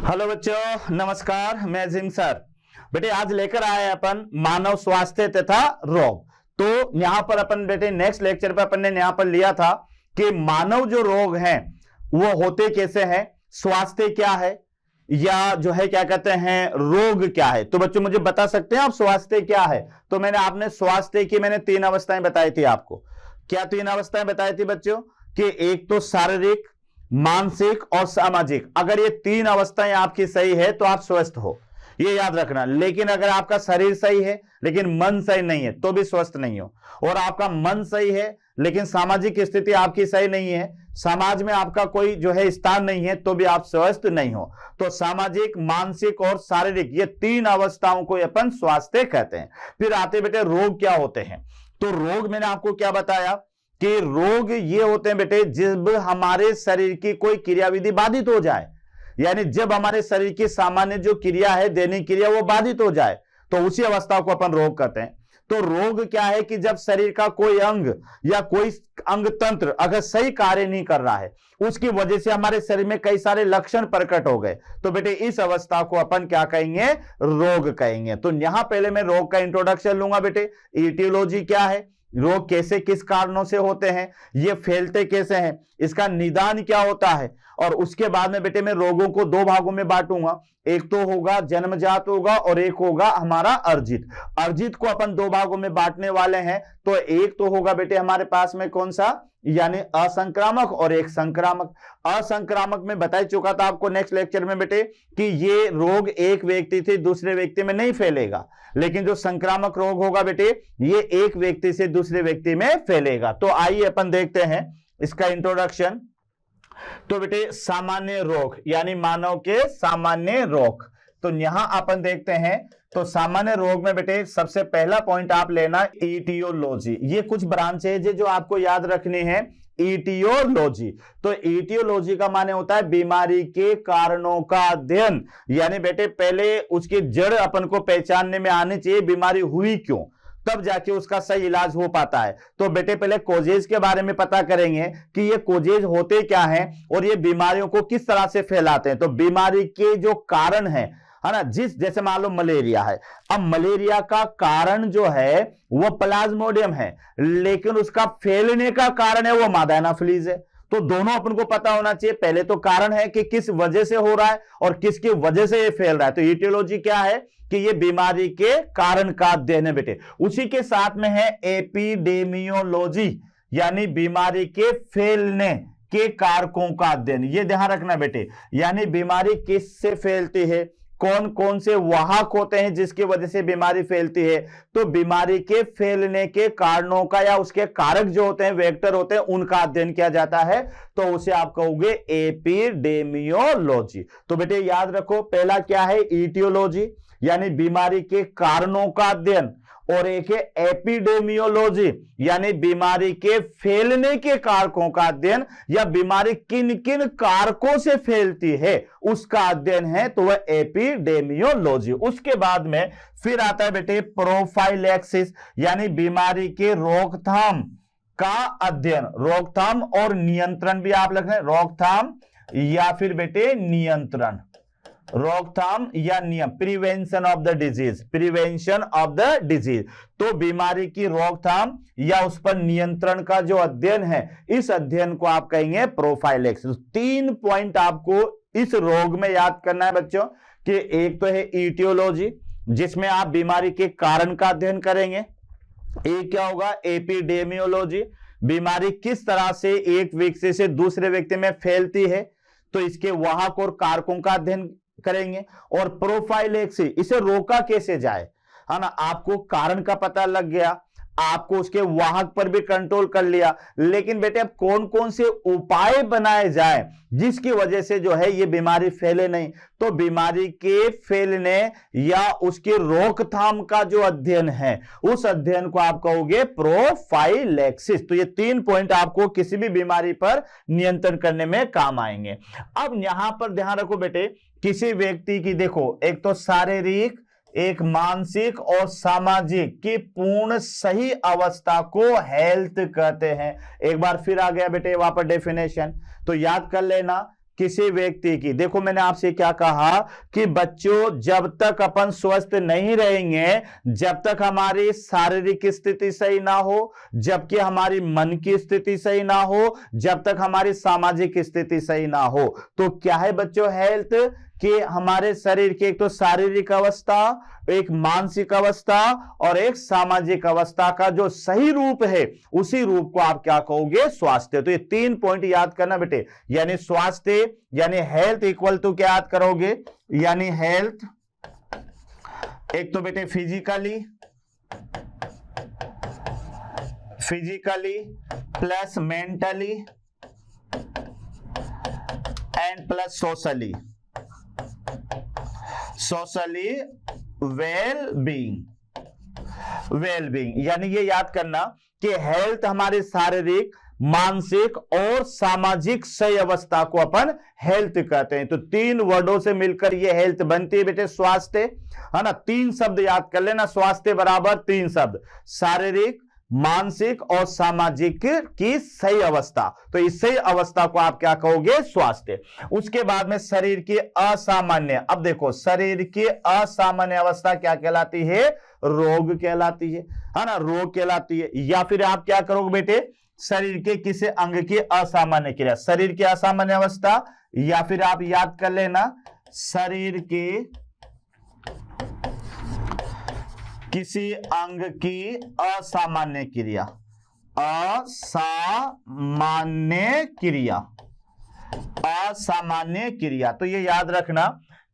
Hello बच्चों, नमस्कार। मैं अजीम सर। बेटे आज लेकर आए अपन मानव स्वास्थ्य तथा रोग। तो यहां पर अपन बेटे नेक्स्ट लेक्चर पे अपन ने यहां पर लिया था कि मानव जो रोग हैं वो होते कैसे हैं, स्वास्थ्य क्या है, या जो है क्या कहते हैं रोग क्या है। तो बच्चों मुझे बता सकते हैं आप स्वास्थ्य क्या है? तो आपने स्वास्थ्य की मैंने 3 अवस्थाएं बताई थी आपको। क्या 3 अवस्थाएं बताई थी बच्चों? कि एक तो शारीरिक, मानसिक और सामाजिक। अगर ये 3 अवस्थाएं आपकी सही है तो आप स्वस्थ हो, ये याद रखना। लेकिन अगर आपका शरीर सही है लेकिन मन सही नहीं है तो भी स्वस्थ नहीं हो। और आपका मन सही है लेकिन सामाजिक स्थिति आपकी सही नहीं है, समाज में आपका कोई जो है स्थान नहीं है, तो भी आप स्वस्थ नहीं हो। तो सामाजिक, मानसिक और शारीरिक, ये 3 अवस्थाओं को अपन स्वास्थ्य कहते हैं। फिर आते बेटे रोग क्या होते हैं। तो रोग मैंने आपको क्या बताया कि रोग ये होते हैं बेटे जब हमारे शरीर की कोई क्रियाविधि बाधित हो जाए, यानी जब हमारे शरीर की सामान्य जो क्रिया है, दैनिक क्रिया, वो बाधित हो जाए तो उसी अवस्था को अपन रोग कहते हैं। तो रोग क्या है कि जब शरीर का कोई अंग या कोई अंग तंत्र अगर सही कार्य नहीं कर रहा है, उसकी वजह से हमारे शरीर में कई सारे लक्षण प्रकट हो गए, तो बेटे इस अवस्था को अपन क्या कहेंगे? रोग कहेंगे। तो यहां पहले मैं रोग का इंट्रोडक्शन लूंगा बेटे। ईटियोलॉजी क्या है, रोग कैसे किस कारणों से होते हैं, ये फैलते कैसे हैं, इसका निदान क्या होता है, और उसके बाद में बेटे मैं रोगों को 2 भागों में बांटूंगा। एक तो होगा जन्मजात होगा और एक होगा हमारा अर्जित। अर्जित को अपन 2 भागों में बांटने वाले हैं। तो एक तो होगा बेटे हमारे पास में कौन सा, यानी असंक्रामक, और एक संक्रामक। असंक्रामक में बता चुका था आपको नेक्स्ट लेक्चर में बेटे कि ये रोग एक व्यक्ति से दूसरे व्यक्ति में नहीं फैलेगा, लेकिन जो संक्रामक रोग होगा बेटे ये एक व्यक्ति से दूसरे व्यक्ति में फैलेगा। तो आइए अपन देखते हैं इसका इंट्रोडक्शन। तो बेटे सामान्य रोग, यानी मानव के सामान्य रोग, तो यहां अपन देखते हैं। तो सामान्य रोग में बेटे सबसे पहला पॉइंट आप लेना ईटियोलॉजी। ये कुछ ब्रांचेज है जो आपको याद रखनी है। ईटियोलॉजी, तो ईटियोलॉजी का माने होता है बीमारी के कारणों का अध्ययन, यानी बेटे पहले उसकी जड़ अपन को पहचानने में आनी चाहिए, बीमारी हुई क्यों, तब जाके उसका सही इलाज हो पाता है। तो बेटे पहले कोजेज के बारे में पता करेंगे कि ये कोजेज होते क्या हैं और ये बीमारियों को किस तरह से फैलाते हैं। तो बीमारी के जो कारण है ना, जैसे मान लो मलेरिया है। अब मलेरिया का कारण जो है वो प्लाज्मोडियम है, लेकिन उसका फैलने का कारण है वो मादा एनाफिलीज है। तो दोनों अपन को पता होना चाहिए। पहले तो कारण है कि किस वजह से हो रहा है और किसकी वजह से ये फैल रहा है। तो ईटियोलॉजी क्या है कि ये बीमारी के कारण का अध्ययन है बेटे। उसी के साथ में है एपिडेमियोलॉजी, यानी बीमारी के फैलने के कारकों का अध्ययन। ये ध्यान रखना बेटे, यानी बीमारी किससे फैलती है, कौन कौन से वाहक होते हैं जिसकी वजह से बीमारी फैलती है। तो बीमारी के फैलने के कारणों का या उसके कारक जो होते हैं, वेक्टर होते हैं, उनका अध्ययन किया जाता है। तो उसे आप कहोगे एपिडेमियोलॉजी। तो बेटे याद रखो, पहला क्या है? ईटियोलॉजी, यानी बीमारी के कारणों का अध्ययन, और एक है एपिडेमियोलॉजी, यानी बीमारी के फैलने के कारकों का अध्ययन, या बीमारी किन किन कारकों से फैलती है उसका अध्ययन है, तो वह एपिडेमियोलॉजी। उसके बाद में फिर आता है बेटे प्रोफाइलैक्सिस, यानी बीमारी के रोकथाम का अध्ययन। रोकथाम और नियंत्रण भी आप लिख रहे हैं, रोकथाम या फिर बेटे नियंत्रण, रोकथाम या नियम, prevention of the disease, prevention of the disease. तो बीमारी की रोकथाम या उस पर नियंत्रण का जो अध्ययन है, इस अध्ययन को आप कहेंगे प्रोफाइलैक्सिस। 3 पॉइंट आपको इस रोग में याद करना है बच्चों कि एक तो है ईटियोलॉजी, जिसमें आप बीमारी के कारण का अध्ययन करेंगे। एक क्या होगा? एपिडेमियोलॉजी, बीमारी किस तरह से एक व्यक्ति से दूसरे व्यक्ति में फैलती है, तो इसके वाहक और कारकों का अध्ययन करेंगे। और प्रोफाइलैक्सिस, इसे रोका कैसे जाए, है ना। आपको कारण का पता लग गया, आपको उसके वाहक पर भी कंट्रोल कर लिया, लेकिन बेटे अब कौन कौन से उपाय बनाए जाए जिसकी वजह से जो है ये बीमारी फैले नहीं। तो बीमारी के फैलने या उसकी रोकथाम का जो अध्ययन है, उस अध्ययन को आप कहोगे प्रोफाइलैक्सिस। तो ये 3 पॉइंट आपको किसी भी बीमारी पर नियंत्रण करने में काम आएंगे। अब यहां पर ध्यान रखो बेटे, किसी व्यक्ति की देखो, एक तो शारीरिक, एक मानसिक और सामाजिक की पूर्ण सही अवस्था को हेल्थ कहते हैं। एक बार फिर आ गया बेटे वहां पर डेफिनेशन, तो याद कर लेना किसी व्यक्ति की, देखो मैंने आपसे क्या कहा कि बच्चों जब तक अपन स्वस्थ नहीं रहेंगे, जब तक हमारी शारीरिक स्थिति सही ना हो, जबकि हमारी मन की स्थिति सही ना हो, जब तक हमारी सामाजिक स्थिति सही ना हो, तो क्या है बच्चों हेल्थ, कि हमारे शरीर की एक तो शारीरिक अवस्था, एक मानसिक अवस्था और एक सामाजिक अवस्था का जो सही रूप है, उसी रूप को आप क्या कहोगे, स्वास्थ्य। तो ये 3 पॉइंट याद करना बेटे, यानी स्वास्थ्य यानी हेल्थ इक्वल टू क्या याद करोगे, यानी हेल्थ एक तो बेटे physically plus mentally and plus socially well being, यानी ये याद करना कि हेल्थ हमारे शारीरिक, मानसिक और सामाजिक सही अवस्था को अपन हेल्थ कहते हैं। तो 3 वर्डों से मिलकर ये हेल्थ बनती है बेटे स्वास्थ्य, है ना। 3 शब्द याद कर लेना, स्वास्थ्य बराबर 3 शब्द, शारीरिक, मानसिक और सामाजिक की सही अवस्था। तो इस सही अवस्था को आप क्या कहोगे, स्वास्थ्य। उसके बाद में शरीर की असामान्य, अब देखो शरीर की असामान्य अवस्था क्या कहलाती है, रोग कहलाती है ना, रोग कहलाती है। या फिर आप क्या करोगे बेटे, शरीर के किसी अंग की असामान्य क्रिया, शरीर की असामान्य अवस्था, या फिर आप याद कर लेना शरीर के किसी अंग की असामान्य क्रिया, असामान्य क्रिया। तो ये याद रखना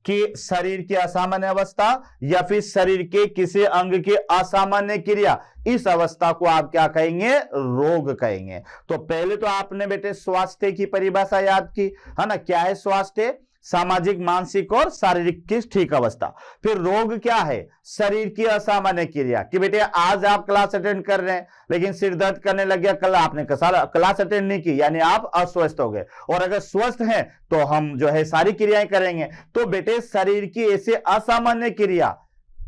कि शरीर की असामान्य अवस्था या फिर शरीर के किसी अंग की असामान्य क्रिया, इस अवस्था को आप क्या कहेंगे, रोग कहेंगे। तो पहले तो आपने बेटे स्वास्थ्य की परिभाषा याद की, है ना, क्या है स्वास्थ्य, सामाजिक, मानसिक और शारीरिक की ठीक अवस्था। फिर रोग क्या है, शरीर की असामान्य क्रिया, कि बेटे आज आप क्लास अटेंड कर रहे हैं लेकिन सिर दर्द करने लग गया, कल आपने क्लास अटेंड नहीं की, यानी आप अस्वस्थ हो गए। और अगर स्वस्थ हैं तो हम जो है सारी क्रियाएं करेंगे। तो बेटे शरीर की ऐसे असामान्य क्रिया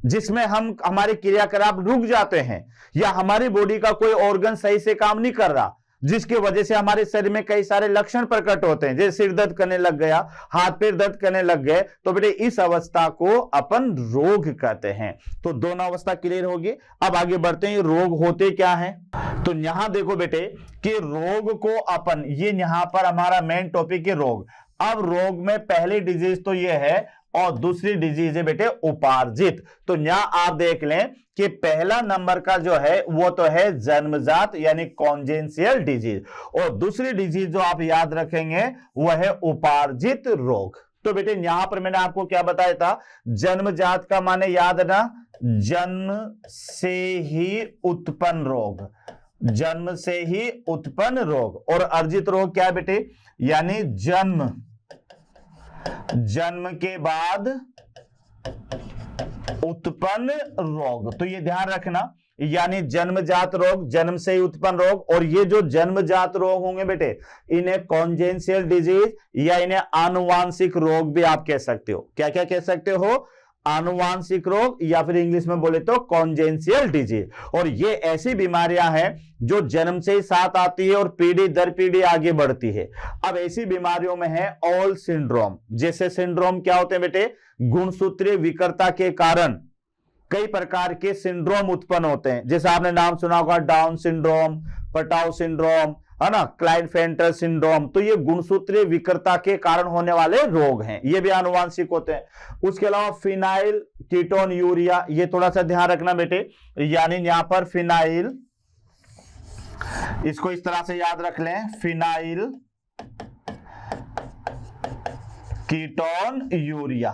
जिसमें हमारे क्रियाकलाप रुक जाते हैं, या हमारी बॉडी का कोई ऑर्गन सही से काम नहीं कर रहा, जिसकी वजह से हमारे शरीर में कई सारे लक्षण प्रकट होते हैं, जैसे सिर दर्द करने लग गया, हाथ पैर दर्द करने लग गए, तो बेटे इस अवस्था को अपन रोग कहते हैं। तो दोनों अवस्था क्लियर होगी। अब आगे बढ़ते हैं, रोग होते क्या हैं। तो यहां देखो बेटे कि रोग को अपन, ये यहां पर हमारा मेन टॉपिक है रोग। अब रोग में पहली डिजीज तो ये है और दूसरी डिजीज है बेटे उपार्जित। तो यहां आप देख लें कि पहला नंबर का जो है वो तो है जन्मजात यानी कॉन्जेंशियल डिजीज, और दूसरी डिजीज जो आप याद रखेंगे वो है उपार्जित रोग। तो बेटे यहां पर मैंने आपको क्या बताया था, जन्मजात का माने याद ना, जन्म से ही उत्पन्न रोग, जन्म से ही उत्पन्न रोग। और अर्जित रोग क्या है बेटे, यानी जन्म के बाद उत्पन्न रोग। तो ये ध्यान रखना, यानी जन्मजात रोग, जन्म से ही उत्पन्न रोग। और ये जो जन्मजात रोग होंगे बेटे, इन्हें कॉन्जेंशियल डिजीज या इन्हें आनुवांशिक रोग भी आप कह सकते हो। क्या क्या कह सकते हो, आनुवांशिक रोग, या फिर इंग्लिश में बोले तो कॉन्जेंशियल डिजीज। और ये ऐसी बीमारियां हैं जो जन्म से ही साथ आती है और पीढ़ी दर पीढ़ी आगे बढ़ती है। अब ऐसी बीमारियों में है ऑल सिंड्रोम। जैसे सिंड्रोम क्या होते हैं बेटे, गुणसूत्रीय विकृतता के कारण कई प्रकार के सिंड्रोम उत्पन्न होते हैं। जैसे आपने नाम सुना होगा डाउन सिंड्रोम, पटाउ सिंड्रोम, है ना, क्लाइनफेल्टर सिंड्रोम। तो ये गुणसूत्रीय विकृतता के कारण होने वाले रोग हैं, ये भी आनुवांशिक होते हैं। उसके अलावा फिनाइल कीटोन यूरिया, ये थोड़ा सा ध्यान रखना बेटे, यानी यहां पर फिनाइल, इसको इस तरह से याद रख लें, phenyl ketone urea,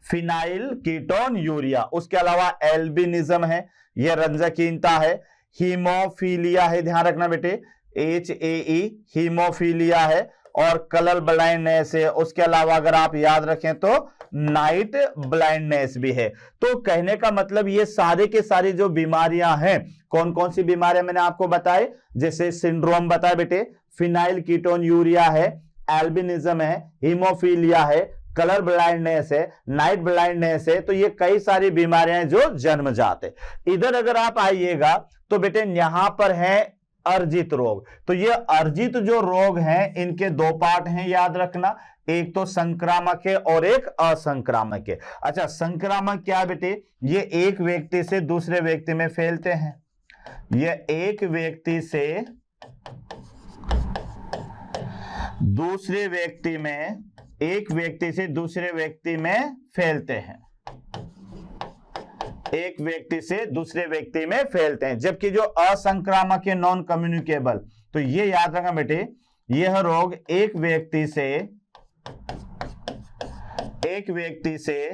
phenyl ketone urea. उसके अलावा एल्बिनिज्म है, यह रंजकहीनता है। हीमोफीलिया है, ध्यान रखना बेटे, HAE हीमोफीलिया है। और कलर ब्लाइंडनेस है। उसके अलावा अगर आप याद रखें तो नाइट ब्लाइंडनेस भी है। तो कहने का मतलब ये सारे के सारी जो बीमारियां हैं, कौन कौन सी बीमारियां मैंने आपको बताए, जैसे सिंड्रोम बताया बेटे, फिनाइल कीटोन यूरिया है, एल्बिनिज्म है, हीमोफीलिया है, कलर ब्लाइंडनेस है, नाइट ब्लाइंडनेस है। तो ये कई सारी बीमारियां जो जन्मजात है। इधर अगर आप आइएगा तो बेटे यहां पर है अर्जित रोग। तो ये अर्जित जो रोग हैं इनके दो पार्ट हैं, याद रखना, एक तो संक्रामक है और एक असंक्रामक है। अच्छा, संक्रामक क्या बेटे? ये एक व्यक्ति से दूसरे व्यक्ति में फैलते हैं। ये एक व्यक्ति से दूसरे व्यक्ति में, एक व्यक्ति से दूसरे व्यक्ति में फैलते हैं, एक व्यक्ति से दूसरे व्यक्ति में फैलते हैं। जबकि जो असंक्रामक है, नॉन कम्युनिकेबल, तो ये याद रखना बेटे, यह रोग एक व्यक्ति से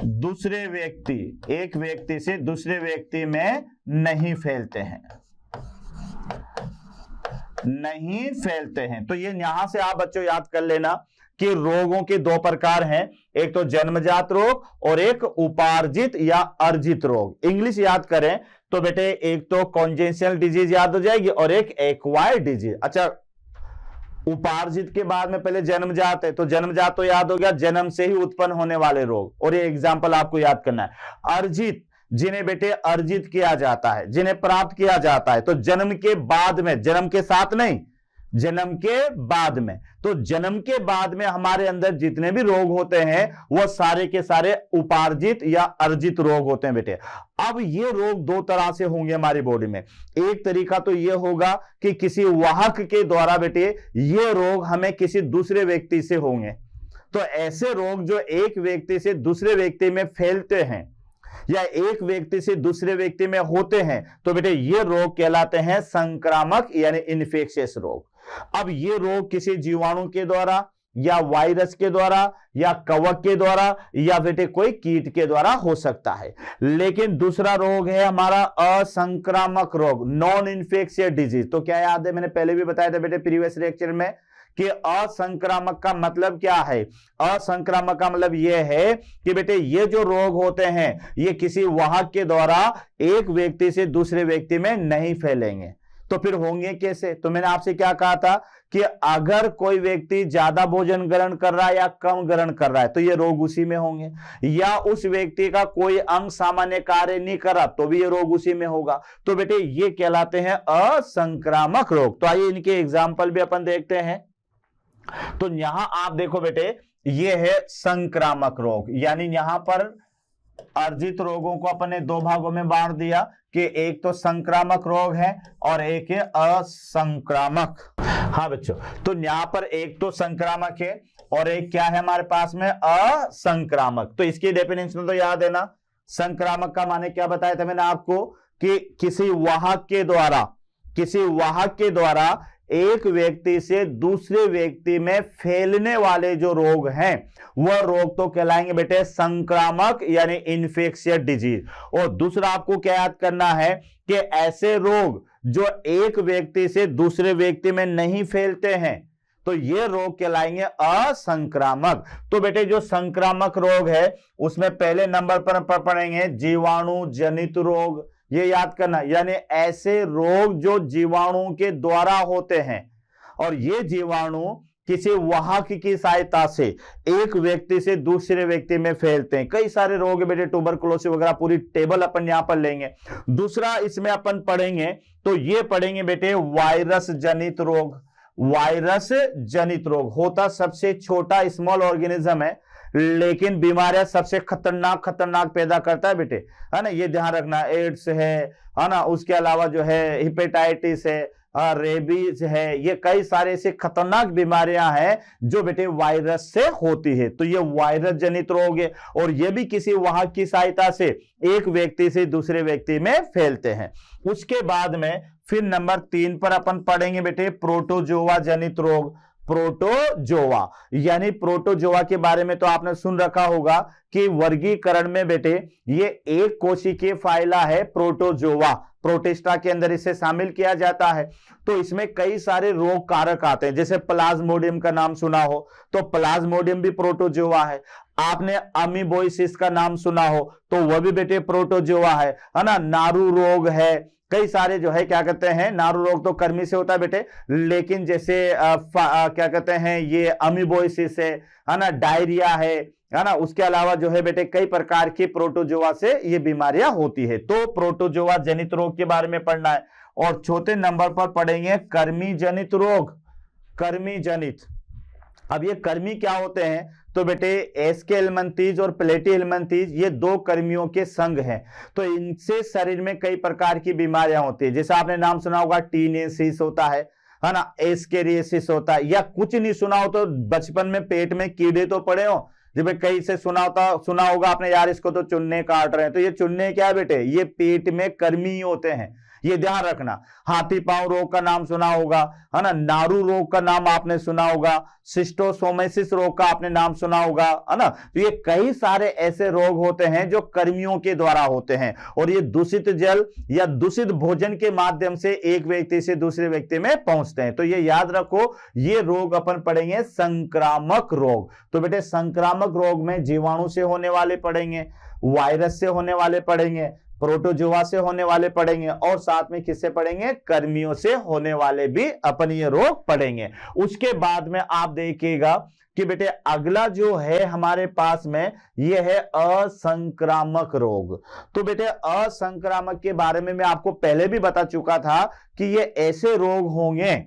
दूसरे व्यक्ति, एक व्यक्ति से दूसरे व्यक्ति में नहीं फैलते हैं, नहीं फैलते हैं। तो ये यहां से आप बच्चों याद कर लेना कि रोगों के दो प्रकार हैं, एक तो जन्मजात रोग और एक उपार्जित या अर्जित रोग। इंग्लिश याद करें तो बेटे एक तो कॉन्जेनिटल डिजीज याद हो जाएगी और एक एक्वायर्ड डिजीज। अच्छा, उपार्जित के बाद में पहले जन्मजात है, तो जन्मजात तो याद हो गया, जन्म से ही उत्पन्न होने वाले रोग, और ये एग्जाम्पल आपको याद करना है। अर्जित, जिन्हें बेटे अर्जित किया जाता है, जिन्हें प्राप्त किया जाता है, तो जन्म के बाद में, जन्म के साथ नहीं, जन्म के बाद में। तो जन्म के बाद में हमारे अंदर जितने भी रोग होते हैं वो सारे के सारे उपार्जित या अर्जित रोग होते हैं बेटे। अब ये रोग दो तरह से होंगे हमारी बॉडी में। एक तरीका तो ये होगा कि किसी वाहक के द्वारा बेटे ये रोग हमें किसी दूसरे व्यक्ति से होंगे। तो ऐसे रोग जो एक व्यक्ति से दूसरे व्यक्ति में फैलते हैं या एक व्यक्ति से दूसरे व्यक्ति में होते हैं, तो बेटे ये रोग कहलाते हैं संक्रामक यानी इन्फेक्शियस रोग। अब ये रोग किसी जीवाणु के द्वारा या वायरस के द्वारा या कवक के द्वारा या बेटे कोई कीट के द्वारा हो सकता है। लेकिन दूसरा रोग है हमारा असंक्रामक रोग, नॉन इन्फेक्शियस डिजीज। तो क्या याद है, मैंने पहले भी बताया था बेटे प्रीवियस लेक्चर में कि असंक्रामक का मतलब क्या है। असंक्रामक का मतलब यह है कि बेटे ये जो रोग होते हैं ये किसी वाहक के द्वारा एक व्यक्ति से दूसरे व्यक्ति में नहीं फैलेंगे। तो फिर होंगे कैसे? तो मैंने आपसे क्या कहा था कि अगर कोई व्यक्ति ज्यादा भोजन ग्रहण कर रहा है या कम ग्रहण कर रहा है तो ये रोग उसी में होंगे, या उस व्यक्ति का कोई अंग सामान्य कार्य नहीं कर रहा तो भी ये रोग उसी में होगा। तो बेटे ये कहलाते हैं असंक्रामक रोग। तो आइए इनके एग्जाम्पल भी अपन देखते हैं। तो यहां आप देखो बेटे ये है संक्रामक रोग, यानी यहां पर अर्जित रोगों को अपने दो भागों में बांट दिया कि एक तो संक्रामक रोग है और एक है असंक्रामक। हाँ बच्चों, तो यहां पर एक तो संक्रामक है और एक क्या है हमारे पास में असंक्रामक। तो इसकी डेफिनेशन तो याद है ना, संक्रामक का माने क्या बताया था मैंने आपको कि किसी वाहक के द्वारा एक व्यक्ति से दूसरे व्यक्ति में फैलने वाले जो रोग हैं वह रोग तो कहलाएंगे बेटे संक्रामक यानी इन्फेक्शियस डिजीज। और दूसरा आपको क्या याद करना है कि ऐसे रोग जो एक व्यक्ति से दूसरे व्यक्ति में नहीं फैलते हैं तो ये रोग कहलाएंगे असंक्रामक। तो बेटे जो संक्रामक रोग है उसमें पहले नंबर पर पढ़ेंगे जीवाणु जनित रोग, ये याद करना, यानी ऐसे रोग जो जीवाणु के द्वारा होते हैं और ये जीवाणु किसी वाहक की सहायता से एक व्यक्ति से दूसरे व्यक्ति में फैलते हैं। कई सारे रोग है बेटे, ट्यूबरकुलोसिस वगैरह, पूरी टेबल अपन यहां पर लेंगे। दूसरा इसमें अपन पढ़ेंगे तो ये पढ़ेंगे बेटे वायरस जनित रोग। वायरस जनित रोग होता सबसे छोटा स्मॉल ऑर्गेनिज्म है लेकिन बीमारियां सबसे खतरनाक पैदा करता है बेटे, है ना, ये ध्यान रखना। एड्स है ना, उसके अलावा जो है हिपेटाइटिस है, रेबीज है, ये कई सारे ऐसे खतरनाक बीमारियां हैं जो बेटे वायरस से होती है। तो ये वायरस जनित रोग है और ये भी किसी वाहक की सहायता से एक व्यक्ति से दूसरे व्यक्ति में फैलते हैं। उसके बाद में फिर नंबर 3 पर अपन पढ़ेंगे बेटे प्रोटोजोआ जनित रोग। प्रोटोजोआ यानी प्रोटोजोआ के बारे में तो आपने सुन रखा होगा कि वर्गीकरण में बेटे ये एक कोशिकीय फाइला है प्रोटोजोआ, प्रोटिस्टा के अंदर इसे शामिल किया जाता है। तो इसमें कई सारे रोग कारक आते हैं, जैसे प्लाज्मोडियम का नाम सुना हो तो प्लाज्मोडियम भी प्रोटोजोआ है। आपने अमीबोइसिस का नाम सुना हो तो वह भी बेटे प्रोटोजोआ है ना। नारू रोग है, कई सारे जो है क्या कहते हैं, नारू रोग तो कर्मी से होता है बेटे, लेकिन जैसे क्या कहते हैं ये अमीबोइसिस है ना, डायरिया है ना। उसके अलावा जो है बेटे कई प्रकार की प्रोटोजोआ से ये बीमारियां होती है। तो प्रोटोजोआ जनित रोग के बारे में पढ़ना है। और चौथे नंबर पर पढ़ेंगे कर्मी जनित रोग। कर्मी जनित, अब ये कर्मी क्या होते हैं, तो बेटे एस्केल्मंथीज और प्लेटीहेल्मिंथीज ये दो कर्मियों के संघ हैं। तो इनसे शरीर में कई प्रकार की बीमारियां होती है। जैसे आपने नाम सुना होगा टीनेसिस होता है ना, एस्केरियासिस होता है, या कुछ नहीं सुना हो तो बचपन में पेट में कीड़े तो पड़े हो, जब कई से सुना होगा आपने, यार इसको तो चुन्ने काट रहे हैं। तो ये चुन्ने क्या है बेटे, ये पेट में कर्मी होते हैं, ये ध्यान रखना। हाथी पांव रोग का नाम सुना होगा है ना, नारू रोग का नाम आपने सुना होगा, शिस्टोसोमेसिस रोग का आपने नाम सुना होगा है ना। तो ये कई सारे ऐसे रोग होते हैं जो कर्मियों के द्वारा होते हैं, और ये दूषित जल या दूषित भोजन के माध्यम से एक व्यक्ति से दूसरे व्यक्ति में पहुंचते हैं। तो ये याद रखो, ये रोग अपन पढ़ेंगे संक्रामक रोग। तो बेटे संक्रामक रोग में जीवाणु से होने वाले पढ़ेंगे, वायरस से होने वाले पढ़ेंगे, प्रोटोजोआ से होने वाले पढ़ेंगे, और साथ में किससे पढ़ेंगे, कर्मियों से होने वाले भी अपन ये रोग पढ़ेंगे। उसके बाद में आप देखिएगा कि बेटे अगला जो है हमारे पास में ये है असंक्रामक रोग। तो बेटे असंक्रामक के बारे में मैं आपको पहले भी बता चुका था कि ये ऐसे रोग होंगे,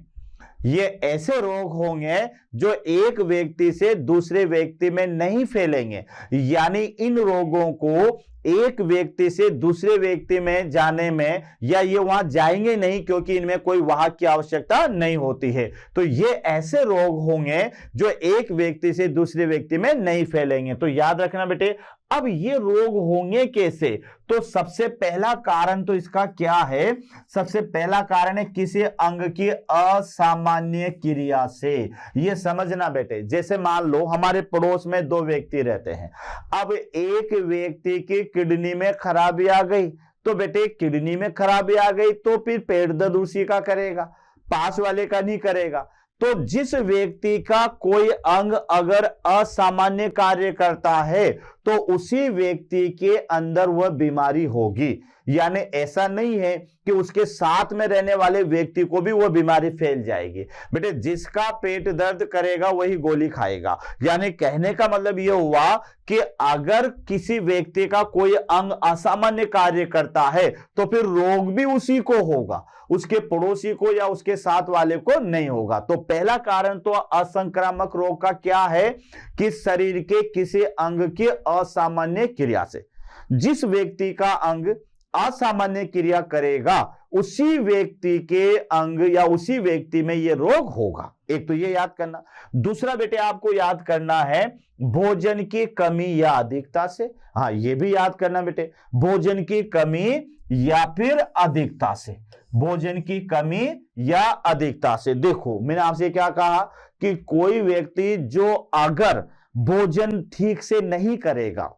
ये ऐसे रोग होंगे जो एक व्यक्ति से दूसरे व्यक्ति में नहीं फैलेंगे। यानी इन रोगों को एक व्यक्ति से दूसरे व्यक्ति में जाने में, या ये वहां जाएंगे नहीं क्योंकि इनमें कोई वाहक की आवश्यकता नहीं होती है। तो ये ऐसे रोग होंगे जो एक व्यक्ति से दूसरे व्यक्ति में नहीं फैलेंगे। तो याद रखना बेटे, अब ये रोग होंगे कैसे, तो सबसे पहला कारण तो इसका क्या है, सबसे पहला कारण है किसी अंग की असामान्य क्रिया से। ये समझना बेटे, जैसे मान लो हमारे पड़ोस में दो व्यक्ति रहते हैं, अब एक व्यक्ति की किडनी में खराबी आ गई, तो बेटे किडनी में खराबी आ गई तो फिर पेट दर्द उसी का करेगा, पास वाले का नहीं करेगा। तो जिस व्यक्ति का कोई अंग अगर असामान्य कार्य करता है तो उसी व्यक्ति के अंदर वह बीमारी होगी। यानी ऐसा नहीं है कि उसके साथ में रहने वाले व्यक्ति को भी वह बीमारी फैल जाएगी। बेटे जिसका पेट दर्द करेगा वही गोली खाएगा। यानी कहने का मतलब यह हुआ कि अगर किसी व्यक्ति का कोई अंग असामान्य कार्य करता है तो फिर रोग भी उसी को होगा, उसके पड़ोसी को या उसके साथ वाले को नहीं होगा। तो पहला कारण तो असंक्रामक रोग का क्या है कि शरीर के किसी अंग की असामान्य क्रिया से, जिस व्यक्ति का अंग असामान्य क्रिया करेगा उसी व्यक्ति के अंग या उसी व्यक्ति में यह रोग होगा। एक तो ये याद करना। दूसरा बेटे आपको याद करना है भोजन की कमी या अधिकता से। हाँ ये भी याद करना बेटे, भोजन की कमी या फिर अधिकता से, भोजन की कमी या अधिकता से। देखो मैंने आपसे क्या कहा कि कोई व्यक्ति जो अगर भोजन ठीक से नहीं करेगा,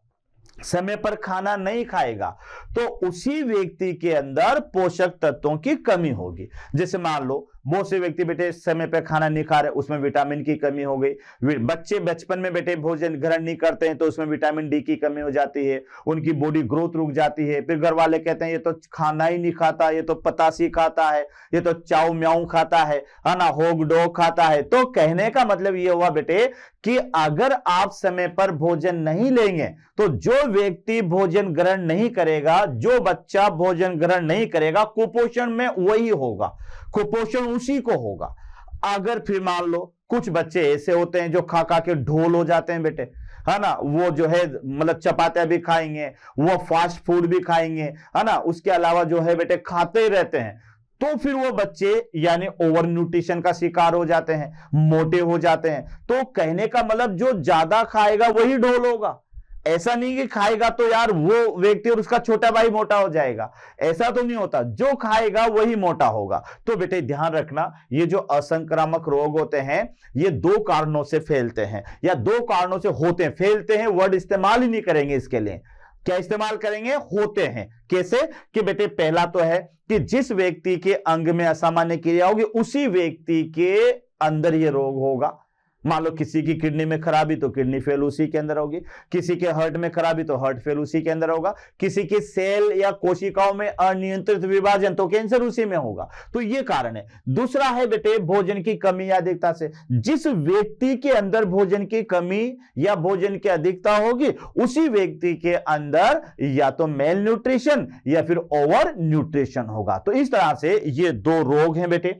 समय पर खाना नहीं खाएगा, तो उसी व्यक्ति के अंदर पोषक तत्वों की कमी होगी। जैसे मान लो बहुत से व्यक्ति बेटे समय पे खाना नहीं खा रहे, उसमें विटामिन की कमी हो गई। बच्चे बचपन में बेटे भोजन ग्रहण नहीं करते हैं तो उसमें विटामिन डी की कमी हो जाती है, उनकी बॉडी ग्रोथ रुक जाती है। फिर घर वाले कहते हैं ये तो खाना ही नहीं खाता, ये तो पतासी खाता है, ये तो चाउ म्याऊ खाता है ना, होग डोग खाता है। तो कहने का मतलब ये हुआ बेटे कि अगर आप समय पर भोजन नहीं लेंगे तो जो व्यक्ति भोजन ग्रहण नहीं करेगा, जो बच्चा भोजन ग्रहण नहीं करेगा, कुपोषण में वही होगा, कुपोषण उसी को होगा। अगर फिर मान लो कुछ बच्चे ऐसे होते हैं जो खा खा के ढोल हो जाते हैं बेटे, है ना, वो जो है मतलब चपातियां भी खाएंगे, वो फास्ट फूड भी खाएंगे, है ना, उसके अलावा जो है बेटे खाते ही रहते हैं, तो फिर वो बच्चे यानी ओवर न्यूट्रिशन का शिकार हो जाते हैं, मोटे हो जाते हैं। तो कहने का मतलब जो ज्यादा खाएगा वही ढोल होगा। ऐसा नहीं कि खाएगा तो यार वो व्यक्ति और उसका छोटा भाई मोटा हो जाएगा, ऐसा तो नहीं होता, जो खाएगा वही मोटा होगा। तो बेटे ध्यान रखना, ये जो असंक्रामक रोग होते हैं ये दो कारणों से फैलते हैं या दो कारणों से होते हैं। फैलते हैं वर्ड इस्तेमाल ही नहीं करेंगे इसके लिए, क्या इस्तेमाल करेंगे, होते हैं। कैसे कि बेटे पहला तो है कि जिस व्यक्ति के अंग में असामान्य क्रिया होगी उसी व्यक्ति के अंदर यह रोग होगा। मान लो किसी की किडनी में खराबी तो किडनी फेल उसी के अंदर होगी, किसी के हार्ट में खराबी तो हार्ट फेल उसी के अंदर होगा, किसी के सेल या कोशिकाओं में अनियंत्रित विभाजन तो कैंसर उसी में होगा। तो ये कारण है। दूसरा है बेटे भोजन की कमी या अधिकता से। जिस व्यक्ति के अंदर भोजन की कमी या भोजन की अधिकता होगी उसी व्यक्ति के अंदर या तो मेल न्यूट्रिशन या फिर ओवर न्यूट्रिशन होगा। तो इस तरह से ये दो रोग हैं बेटे।